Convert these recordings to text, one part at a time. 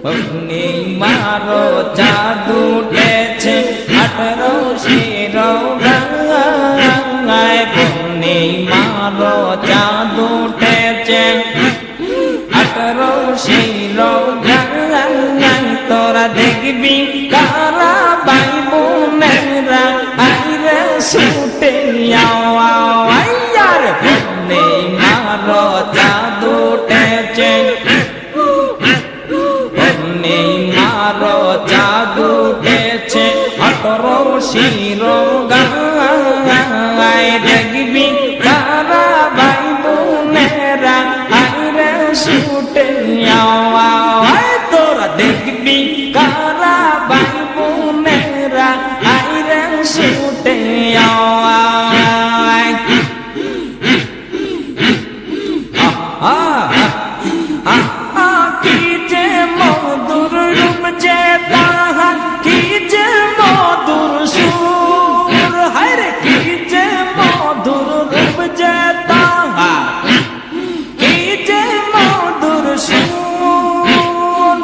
পূর্ণিমারো চাঁদ উঠেছে 18 শিরোগায় পূর্ণিমারো চাঁদ উঠেছে 18 শিরোগায় তোরা দেখবি কারা ভাই বোনেরা আইরে ছুটে আওয়ার পূর্ণিমারো চাঁদ উঠেছে পূর্ণিমারো চাঁদ উঠেছে 18 শিরোগায় দেখবি কারা ভাই বোনেরা আইরে ছুটে আওয়ায় তোরা দেখবি কারা ভাই বোনেরা আইরে ছুটে আওয়ায় কি যে মধুর রূপ যে তাহার কি যে মধুর সুর হায়রে কি যে মধুর রূপ যে তাহার কি যে মধুর সুর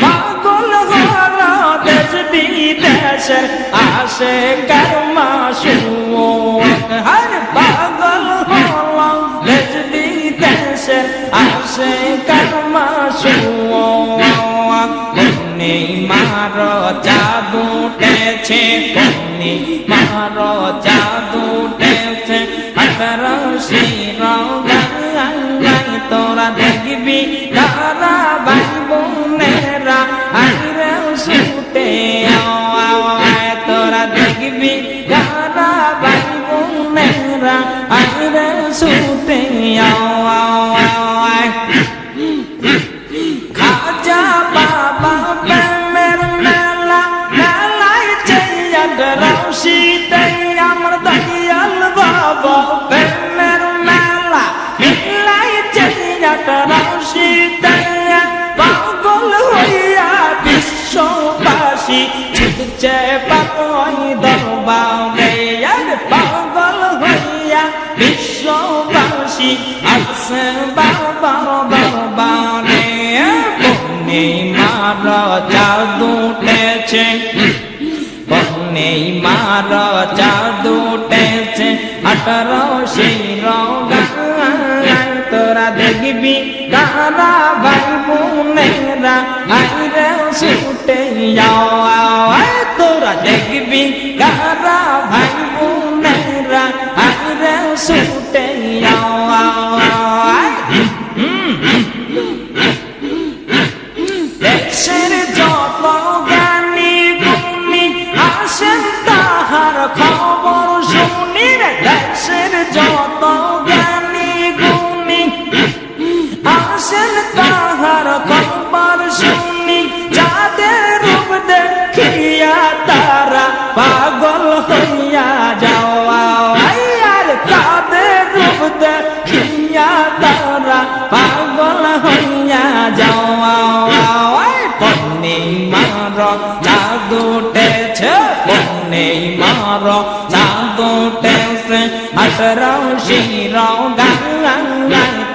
পাগল হলো দেশ বিদেশের আসে কর্মা সুর হায়রে পাগল হলো দেশ বিদেশের আসে কর্মা সুর পূর্ণিমারো চাঁদ উঠেছে পূর্ণিমারো চাঁদ উঠেছে 18 শিরোগায় তোরা দেখবি কারা ভাই বোনেরা আইরে ছুটে আওয়ায় তোরা দেখবি কারা ভাই বোনেরা আইরে ছুটে আওয়ায় খাজা বাবা প্রেমের মেলা মেলায় চেয়ার রশিদে আমার দয়াল বাবা প্রেমের মেলা মেলায় চেয়ার রশিদে পাগল হইয়া বিশ্ববাসী ছুটছে পাগল দরবারে পাগল হইয়া বিশ্ববাসী আছে বাবার দরবারে পূর্ণিমারো চাঁদ উঠেছে পূর্ণিমারো চাঁদ উঠেছে 18 শিরোগায় তোরা দেখবি কারা ভাই বোনেরা আইরে ছুটে আওয়ায় তোরা দেখবি কারা ভাই বোনেরা আইরে ছুটে আওয়ায় দেশের যত জ্ঞানী গুণী আসেন তাহার খবর শুনি রে দেশের যত জ্ঞানী গুণী আসেন তাহার খবর শুনি যাদের রূপ দেখিয়া তারা পাগল হইয়া যাওয়া আর তাদের রূপ দেখিয়া তারা পাগল হইয়া যাওয়া পূর্ণিমারো চাঁদ উঠেছে পূর্ণিমারো চাঁদ উঠেছে 18 শিরোগায়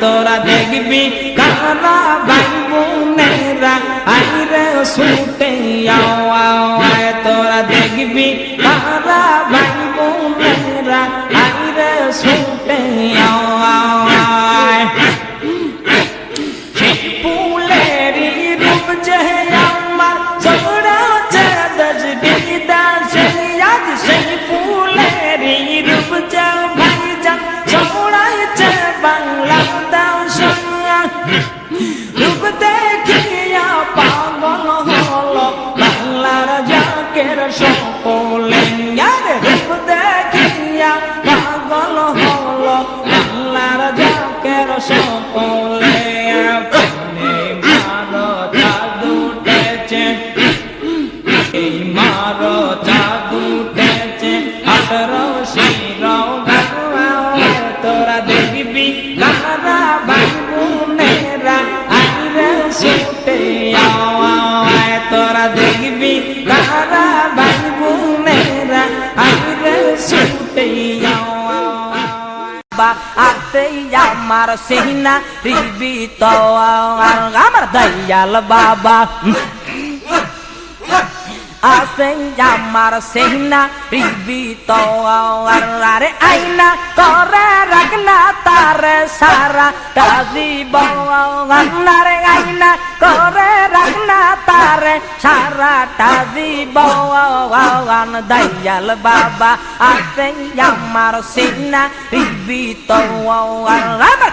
তোরা দেখবি কারা ভাই বোনেরা আইরে ছুটে আওয়ায় তোরা দেখবি কারা ভাই বোনেরা আইরে ছুটে আওয়ায় ফুলেরি রূপ যে আমার ছড়াছে দেশ বিদেশে আজ সেই ফুলেরি রূপ যে ভাইজান ছড়াইছে বাংলাদেশে রূপ দেখিয়া পাগল হলো বাংলার জাকের সকলে রূপ দেখিয়া পাগল হলো বাংলার জাকের সকলে পূর্ণিমারো চাঁদ উঠেছে মারো চাঁদ উঠেছে 18 শিরোগায় তোরা দেখবি কারা ভাই বোনেরা আইরে ছুটে আওয়ায় তোরা দেখবি কারা ভাই বোনেরা আইরে ছুটে আওয়ায় আতে আমার সিনা রিবি তো আমার দয়াল বাবা আছে আমার সেনা জীবিত আরে আইনা করে রাখনা তার সারা জীব রে আইনা করে রাখনা তার সারাটা জীব দয়াল বাবা আছে আমার সেনা জীবিত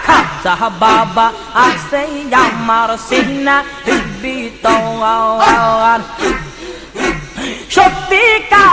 খাজা বাবা আছে আমার সেনা জীবিত সত্যিকার